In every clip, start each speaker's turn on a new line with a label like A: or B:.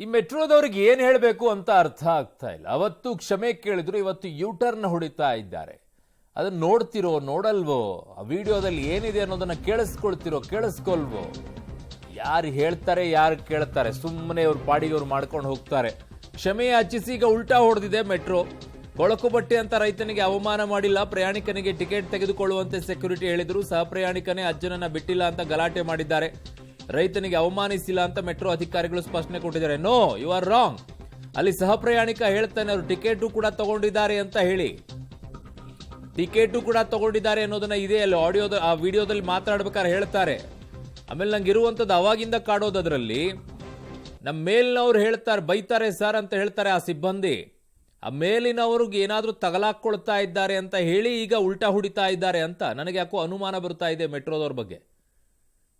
A: ಈ ಮೆಟ್ರೋದವ್ರಿಗೆ ಏನು ಹೇಳಬೇಕು ಅಂತ ಅರ್ಥ ಆಗ್ತಾ ಇಲ್ಲ. ಅವತ್ತು ಕ್ಷಮೆ ಕೇಳಿದ್ರು, ಇವತ್ತು ಯೂಟರ್ನ್ ಹೊಡಿತಾ ಇದ್ದಾರೆ. ಅದನ್ನ ನೋಡ್ತಿರೋ ನೋಡಲ್ವೋ, ಆ ವಿಡಿಯೋದಲ್ಲಿ ಏನಿದೆ ಅನ್ನೋದನ್ನ ಕೇಳಿಸ್ಕೊಳ್ವೋ, ಯಾರು ಹೇಳ್ತಾರೆ ಯಾರು ಕೇಳ್ತಾರೆ, ಸುಮ್ಮನೆ ಅವ್ರ ಪಾಡಿಗೆ ಅವ್ರು ಮಾಡ್ಕೊಂಡು ಹೋಗ್ತಾರೆ. ಕ್ಷಮೆ ಯಾಚಿಸಿ ಈಗ ಉಲ್ಟಾ ಹೊಡೆದಿದೆ ಮೆಟ್ರೋ. ಕೊಳಕು ಬಟ್ಟೆ ಅಂತ ರೈತನಿಗೆ ಅವಮಾನ ಮಾಡಿಲ್ಲ, ಪ್ರಯಾಣಿಕನಿಗೆ ಟಿಕೆಟ್ ತೆಗೆದುಕೊಳ್ಳುವಂತೆ ಸೆಕ್ಯೂರಿಟಿ ಹೇಳಿದ್ರು, ಸಹ ಪ್ರಯಾಣಿಕನೇ ಅಜ್ಜನನ್ನ ಬಿಟ್ಟಿಲ್ಲ ಅಂತ ಗಲಾಟೆ ಮಾಡಿದ್ದಾರೆ. ರೈತನಿಗೆ ಅವಮಾನಿಸಿಲ್ಲ ಅಂತ ಮೆಟ್ರೋ ಅಧಿಕಾರಿಗಳು ಸ್ಪಷ್ಟನೆ ಕೊಟ್ಟಿದ್ದಾರೆ. No, you are wrong. ಅಲ್ಲಿ ಸಹ ಪ್ರಯಾಣಿಕ ಹೇಳ್ತಾನೆ ಅವರು ಟಿಕೆಟು ಕೂಡ ತಗೊಂಡಿದ್ದಾರೆ ಅಂತ ಹೇಳಿ. ಟಿಕೆಟು ಕೂಡ ತಗೊಂಡಿದ್ದಾರೆ ಅನ್ನೋದನ್ನ ಇದೆ ಅಲ್ಲಿ ಆಡಿಯೋದ ಆ ವಿಡಿಯೋದಲ್ಲಿ ಮಾತಾಡ್ಬೇಕಾದ್ರೆ ಹೇಳ್ತಾರೆ. ಆಮೇಲೆ ನಂಗೆ ಇರುವಂಥದ್ದು ಅವಾಗಿಂದ ಕಾಡೋದರಲ್ಲಿ ನಮ್ಮ ಮೇಲಿನವ್ರು ಹೇಳ್ತಾರೆ, ಬೈತಾರೆ ಸರ್ ಅಂತ ಹೇಳ್ತಾರೆ ಆ ಸಿಬ್ಬಂದಿ. ಆ ಮೇಲಿನವ್ರಿಗೆ ಏನಾದರೂ ತಗಲಾಕೊಳ್ತಾ ಇದ್ದಾರೆ ಅಂತ ಹೇಳಿ ಈಗ ಉಲ್ಟಾ ಹೊಡಿತಾ ಇದ್ದಾರೆ ಅಂತ ನನಗೆ ಯಾಕೋ ಅನುಮಾನ ಬರ್ತಾ ಇದೆ. ಮೆಟ್ರೋದವ್ರ ಬಗ್ಗೆ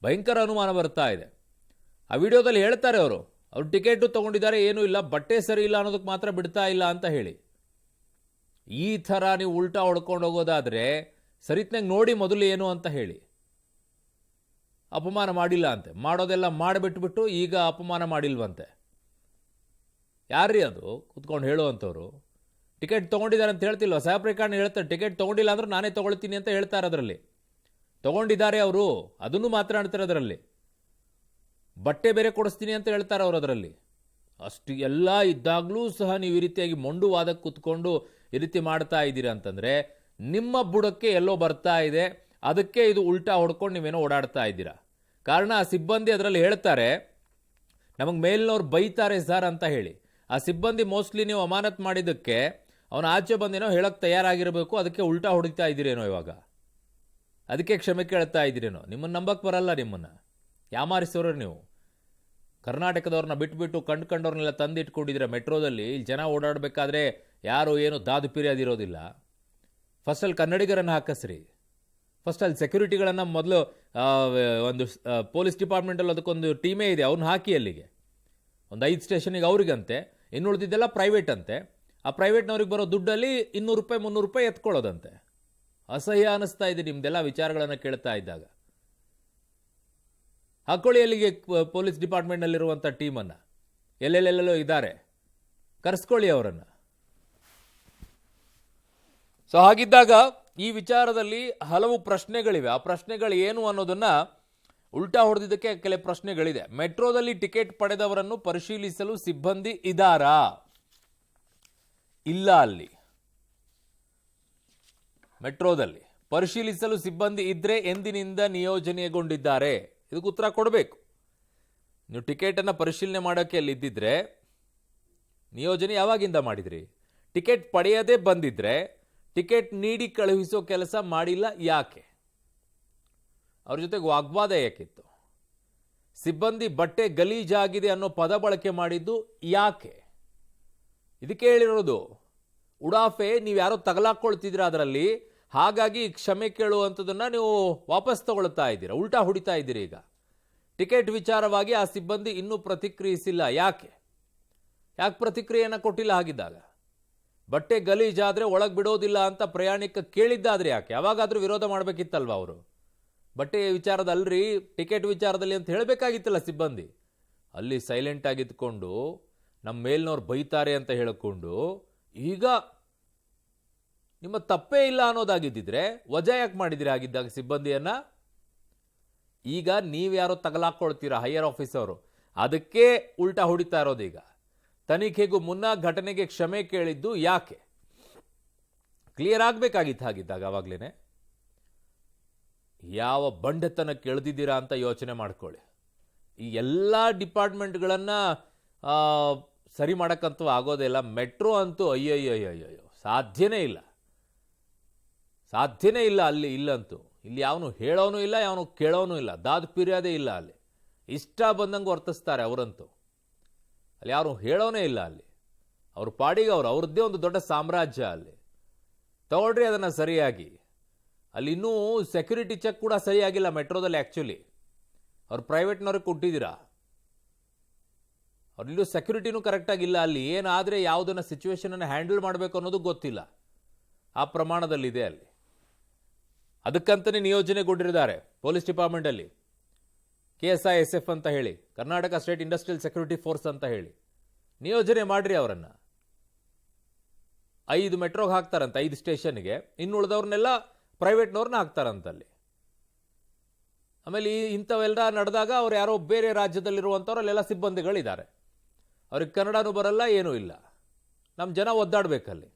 A: ಭಯಂಕರ ಅನುಮಾನ ಬರ್ತಾ ಇದೆ. ಆ ವಿಡಿಯೋದಲ್ಲಿ ಹೇಳ್ತಾರೆ ಅವರು ಟಿಕೆಟು ತಗೊಂಡಿದ್ದಾರೆ, ಏನೂ ಇಲ್ಲ, ಬಟ್ಟೆ ಸರಿ ಇಲ್ಲ ಅನ್ನೋದಕ್ಕೆ ಮಾತ್ರ ಬಿಡ್ತಾ ಇಲ್ಲ ಅಂತ ಹೇಳಿ. ಈ ಥರ ನೀವು ಉಲ್ಟಾ ಹೊಡ್ಕೊಂಡು ಹೋಗೋದಾದ್ರೆ ಸರಿತ್ನಾಗ ನೋಡಿ ಮೊದಲು ಏನು ಅಂತ ಹೇಳಿ. ಅಪಮಾನ ಮಾಡಿಲ್ಲ ಅಂತೆ, ಮಾಡೋದೆಲ್ಲ ಮಾಡಿಬಿಟ್ಬಿಟ್ಟು ಈಗ ಅಪಮಾನ ಮಾಡಿಲ್ವಂತೆ. ಯಾರ್ರೀ ಅದು ಕುತ್ಕೊಂಡು ಹೇಳುವಂಥವ್ರು? ಟಿಕೆಟ್ ತೊಗೊಂಡಿದ್ದಾರೆ ಅಂತ ಹೇಳ್ತಿಲ್ವ? ಸಹ ಪ್ರಯಾಣಿಕ ಹೇಳ್ತಾರೆ ಟಿಕೆಟ್ ತೊಗೊಂಡಿಲ್ಲ ಅಂದ್ರೂ ನಾನೇ ತೊಗೊಳ್ತೀನಿ ಅಂತ ಹೇಳ್ತಾರೆ. ಅದರಲ್ಲಿ ತೊಗೊಂಡಿದ್ದಾರೆ ಅವರು, ಅದನ್ನು ಮಾತನಾಡ್ತಾರೆ. ಅದರಲ್ಲಿ ಬಟ್ಟೆ ಬೇರೆ ಕೊಡಿಸ್ತೀನಿ ಅಂತ ಹೇಳ್ತಾರೆ ಅವರು. ಅದರಲ್ಲಿ ಅಷ್ಟು ಎಲ್ಲ ಇದ್ದಾಗಲೂ ಸಹ ನೀವು ಈ ರೀತಿಯಾಗಿ ಮೊಂಡು ವಾದಕ್ಕೆ ಕುತ್ಕೊಂಡು ಈ ರೀತಿ ಮಾಡ್ತಾ ಇದ್ದೀರಾ ಅಂತಂದರೆ ನಿಮ್ಮ ಬುಡಕ್ಕೆ ಎಲ್ಲೋ ಬರ್ತಾ ಇದೆ. ಅದಕ್ಕೆ ಇದು ಉಲ್ಟಾ ಹೊಡ್ಕೊಂಡು ನೀವೇನೋ ಓಡಾಡ್ತಾ ಇದ್ದೀರಾ. ಕಾರಣ ಆ ಸಿಬ್ಬಂದಿ ಅದರಲ್ಲಿ ಹೇಳ್ತಾರೆ ನಮಗೆ ಮೇಲಿನವ್ರು ಬೈತಾರೆ ಸರ್ ಅಂತ ಹೇಳಿ. ಆ ಸಿಬ್ಬಂದಿ ಮೋಸ್ಟ್ಲಿ ನೀವು ಅಮಾನತ್ ಮಾಡಿದ್ದಕ್ಕೆ ಅವನ ಆಚೆ ಬಂದೇನೋ ಹೇಳಕ್ಕೆ ತಯಾರಾಗಿರಬೇಕು, ಅದಕ್ಕೆ ಉಲ್ಟಾ ಹೊಡಿತಾ ಇದ್ದೀರೇನೋ ಇವಾಗ. ಅದಕ್ಕೆ ಕ್ಷಮೆ ಕೇಳ್ತಾ ಇದ್ದೀರೇನೋ. ನಿಮ್ಮನ್ನು ನಂಬಕ್ಕೆ ಬರಲ್ಲ. ನಿಮ್ಮನ್ನು ಯಾಮಾರಿಸೋರು ನೀವು. ಕರ್ನಾಟಕದವ್ರನ್ನ ಬಿಟ್ಬಿಟ್ಟು ಕಂಡ್ಕೊಂಡವ್ರನ್ನೆಲ್ಲ ತಂದಿಟ್ಕೊಂಡಿದ್ದೀರ ಮೆಟ್ರೋದಲ್ಲಿ. ಇಲ್ಲಿ ಜನ ಓಡಾಡಬೇಕಾದ್ರೆ ಯಾರು ಏನು ದಾದು ಪಿರಿಯೋದಿರೋದಿಲ್ಲ. ಫಸ್ಟ್ ಅಲ್ಲಿ ಕನ್ನಡಿಗರನ್ನು ಹಾಕಿಸ್ರಿ. ಫಸ್ಟ್ ಅಲ್ಲಿ ಸೆಕ್ಯೂರಿಟಿಗಳನ್ನು ಮೊದಲು ಒಂದು ಪೊಲೀಸ್ ಡಿಪಾರ್ಟ್ಮೆಂಟಲ್ಲಿ ಅದಕ್ಕೊಂದು ಟೀಮೇ ಇದೆ, ಅವ್ರನ್ನ ಹಾಕಿ ಅಲ್ಲಿಗೆ ಒಂದು 5 ಸ್ಟೇಷನಿಗೆ ಅವ್ರಿಗಂತೆ, ಇನ್ನು ಉಳಿದಿದ್ದೆಲ್ಲ ಪ್ರೈವೇಟ್ ಅಂತೆ. ಆ ಪ್ರೈವೇಟ್ನವ್ರಿಗೆ ಬರೋ ದುಡ್ಡಲ್ಲಿ 200 ರೂಪಾಯಿ 300 ರೂಪಾಯಿ ಎತ್ಕೊಳ್ಳೋದಂತೆ. ಅಸಹ್ಯ ಅನ್ನಿಸ್ತಾ ಇದೆ ನಿಮ್ದೆಲ್ಲ ವಿಚಾರಗಳನ್ನು ಕೇಳ್ತಾ ಇದ್ದಾಗ. ಹಾಕೊಳ್ಳಿ ಅಲ್ಲಿಗೆ ಪೊಲೀಸ್ ಡಿಪಾರ್ಟ್ಮೆಂಟ್ನಲ್ಲಿರುವಂಥ ಟೀಮನ್ನು, ಎಲ್ಲೆಲ್ಲೆಲ್ಲೋ ಇದ್ದಾರೆ, ಕರೆಸ್ಕೊಳ್ಳಿ ಅವರನ್ನು. ಸೊ ಹಾಗಿದ್ದಾಗ ಈ ವಿಚಾರದಲ್ಲಿ ಹಲವು ಪ್ರಶ್ನೆಗಳಿವೆ. ಆ ಪ್ರಶ್ನೆಗಳು ಏನು ಅನ್ನೋದನ್ನ ಉಲ್ಟಾ ಹೊಡೆದಿದ್ದಕ್ಕೆ ಕೆಲವು ಪ್ರಶ್ನೆಗಳಿದೆ. ಮೆಟ್ರೋದಲ್ಲಿ ಟಿಕೆಟ್ ಪಡೆದವರನ್ನು ಪರಿಶೀಲಿಸಲು ಸಿಬ್ಬಂದಿ ಇದ್ದಾರಾ? ಇಲ್ಲ. ಅಲ್ಲಿ ಮೆಟ್ರೋದಲ್ಲಿ ಪರಿಶೀಲಿಸಲು ಸಿಬ್ಬಂದಿ ಇದ್ರೆ ಎಂದಿನಿಂದ ನಿಯೋಜನೆಗೊಂಡಿದ್ದಾರೆ? ಇದಕ್ಕೆ ಉತ್ತರ ಕೊಡಬೇಕು. ನೀವು ಟಿಕೆಟನ್ನು ಪರಿಶೀಲನೆ ಮಾಡೋಕ್ಕೆ ಅಲ್ಲಿ ಇದ್ದಿದ್ರೆ ನಿಯೋಜನೆ ಯಾವಾಗಿಂದ ಮಾಡಿದ್ರಿ? ಟಿಕೆಟ್ ಪಡೆಯದೇ ಬಂದಿದ್ರೆ ಟಿಕೆಟ್ ನೀಡಿ ಕಳುಹಿಸೋ ಕೆಲಸ ಮಾಡಿಲ್ಲ ಯಾಕೆ? ಅವ್ರ ಜೊತೆಗೆ ವಾಗ್ವಾದ ಯಾಕಿತ್ತು? ಸಿಬ್ಬಂದಿ ಬಟ್ಟೆ ಗಲೀಜಾಗಿದೆ ಅನ್ನೋ ಪದ ಬಳಕೆ ಮಾಡಿದ್ದು ಯಾಕೆ? ಇದಕ್ಕೆ ಹೇಳಿರೋದು ಉಡಾಫೆ. ನೀವು ಯಾರೋ ತಗಲಾಕೊಳ್ತಿದ್ದೀರಾ ಅದರಲ್ಲಿ, ಹಾಗಾಗಿ ಕ್ಷಮೆ ಕೇಳುವಂಥದ್ದನ್ನು ನೀವು ವಾಪಸ್ ತಗೊಳ್ತಾ ಇದ್ದೀರಾ, ಉಲ್ಟಾ ಹೊಡಿತಾ ಇದ್ದೀರಿ. ಈಗ ಟಿಕೆಟ್ ವಿಚಾರವಾಗಿ ಆ ಸಿಬ್ಬಂದಿ ಇನ್ನೂ ಪ್ರತಿಕ್ರಿಯಿಸಿಲ್ಲ. ಯಾಕೆ ಪ್ರತಿಕ್ರಿಯೆಯನ್ನು ಕೊಟ್ಟಿಲ್ಲ? ಹಾಗಿದ್ದಾಗ ಬಟ್ಟೆ ಗಲೀಜಾದರೆ ಒಳಗೆ ಬಿಡೋದಿಲ್ಲ ಅಂತ ಪ್ರಯಾಣಿಕ ಕೇಳಿದ್ದಾದ್ರೆ ಯಾಕೆ? ಯಾವಾಗಾದರೂ ವಿರೋಧ ಮಾಡಬೇಕಿತ್ತಲ್ವ ಅವರು? ಬಟ್ಟೆ ವಿಚಾರದಲ್ರಿ, ಟಿಕೆಟ್ ವಿಚಾರದಲ್ಲಿ ಅಂತ ಹೇಳಬೇಕಾಗಿತ್ತಲ್ಲ ಸಿಬ್ಬಂದಿ. ಅಲ್ಲಿ ಸೈಲೆಂಟ್ ಆಗಿದ್ಕೊಂಡು ನಮ್ಮ ಮೇಲಿನವ್ರು ಬೈತಾರೆ ಅಂತ ಹೇಳಿಕೊಂಡು ಈಗ ನಿಮ್ಮ ತಪ್ಪೇ ಇಲ್ಲ ಅನ್ನೋದಾಗಿದ್ದಿದ್ರೆ ವಜಾ ಯಾಕೆ ಮಾಡಿದಿರಿ ಆಗಿದ್ದಾಗ ಸಿಬ್ಬಂದಿಯನ್ನ? ಈಗ ನೀವ್ಯಾರೋ ತಗಲಾಕೊಳ್ತೀರಾ ಹೈಯರ್ ಆಫೀಸರು, ಅದಕ್ಕೆ ಉಲ್ಟಾ ಹೊಡಿತಾ ಇರೋದು. ಈಗ ತನಿಖೆಗೂ ಮುನ್ನ ಘಟನೆಗೆ ಕ್ಷಮೆ ಕೇಳಿದ್ದು ಯಾಕೆ? ಕ್ಲಿಯರ್ ಆಗಬೇಕಾಗಿತ್ತು ಹಾಗಿದ್ದಾಗ ಆವಾಗಲೇ. ಯಾವ ಬಂಡೆತನಕ್ಕೆ ಎಳೆದಿದ್ದೀರಾ ಅಂತ ಯೋಚನೆ ಮಾಡ್ಕೊಳ್ಳಿ. ಈ ಎಲ್ಲ ಡಿಪಾರ್ಟ್ಮೆಂಟ್ಗಳನ್ನು ಸರಿ ಮಾಡೋಕ್ಕಂತೂ ಆಗೋದೇ ಇಲ್ಲ. ಮೆಟ್ರೋ ಅಂತೂ ಅಯ್ಯಯ್ಯಯ್ಯಯ್ಯೋ ಸಾಧ್ಯನೇ ಇಲ್ಲ ಅಲ್ಲಿ. ಇಲ್ಲಂತೂ ಇಲ್ಲಿ ಯಾವನು ಹೇಳೋನು ಇಲ್ಲ, ಯಾವನು ಕೇಳೋನು ಇಲ್ಲ, ದಾದು ಪಿರಿಯೋದೇ ಇಲ್ಲ. ಅಲ್ಲಿ ಇಷ್ಟ ಬಂದಂಗೆ ವರ್ತಿಸ್ತಾರೆ ಅವರಂತೂ. ಅಲ್ಲಿ ಯಾರು ಹೇಳೋನೇ ಇಲ್ಲ. ಅಲ್ಲಿ ಅವ್ರ ಪಾಡಿಗೆ ಅವ್ರದ್ದೇ ಒಂದು ದೊಡ್ಡ ಸಾಮ್ರಾಜ್ಯ. ಅಲ್ಲಿ ತಗೊಳ್ರಿ ಅದನ್ನು ಸರಿಯಾಗಿ. ಅಲ್ಲಿ ಇನ್ನೂ ಸೆಕ್ಯೂರಿಟಿ ಚೆಕ್ ಕೂಡ ಸರಿಯಾಗಿಲ್ಲ ಮೆಟ್ರೋದಲ್ಲಿ. ಆ್ಯಕ್ಚುಲಿ ಅವ್ರು ಪ್ರೈವೇಟ್ನವ್ರಿಗೆ ಕೊಟ್ಟಿದ್ದೀರಾ, ಅವ್ರಿಲ್ಲೂ ಸೆಕ್ಯೂರಿಟಿನೂ ಕರೆಕ್ಟಾಗಿಲ್ಲ. ಅಲ್ಲಿ ಏನಾದರೆ ಯಾವುದನ್ನು ಸಿಚುವೇಶನನ್ನು ಹ್ಯಾಂಡಲ್ ಮಾಡಬೇಕು ಅನ್ನೋದು ಗೊತ್ತಿಲ್ಲ. ಆ ಪ್ರಮಾಣದಲ್ಲಿದೆ ಅಲ್ಲಿ. ಅದಕ್ಕಂತಲೇ ನಿಯೋಜನೆಗೊಂಡಿದ್ದಾರೆ ಪೊಲೀಸ್ ಡಿಪಾರ್ಟ್ಮೆಂಟಲ್ಲಿ. KSISF ಅಂತ ಹೇಳಿ, Karnataka state industrial security force ಅಂತ ಹೇಳಿ ನಿಯೋಜನೆ ಮಾಡ್ರಿ ಅವರನ್ನು. 5 ಮೆಟ್ರೋಗೆ ಹಾಕ್ತಾರಂತ, 5 ಸ್ಟೇಷನ್ಗೆ. ಇನ್ನು ಉಳಿದವ್ರನ್ನೆಲ್ಲ ಪ್ರೈವೇಟ್ನವ್ರನ್ನ ಹಾಕ್ತಾರಂತಲ್ಲಿ. ಆಮೇಲೆ ಇಂಥವೆಲ್ಲ ನಡೆದಾಗ ಅವ್ರು ಯಾರೋ ಬೇರೆ ರಾಜ್ಯದಲ್ಲಿರುವಂಥವ್ರು ಅಲ್ಲೆಲ್ಲ ಸಿಬ್ಬಂದಿಗಳಿದ್ದಾರೆ. ಅವ್ರಿಗೆ ಕನ್ನಡನೂ ಬರಲ್ಲ, ಏನೂ ಇಲ್ಲ. ನಮ್ಮ ಜನ ಒದ್ದಾಡಬೇಕಲ್ಲಿ.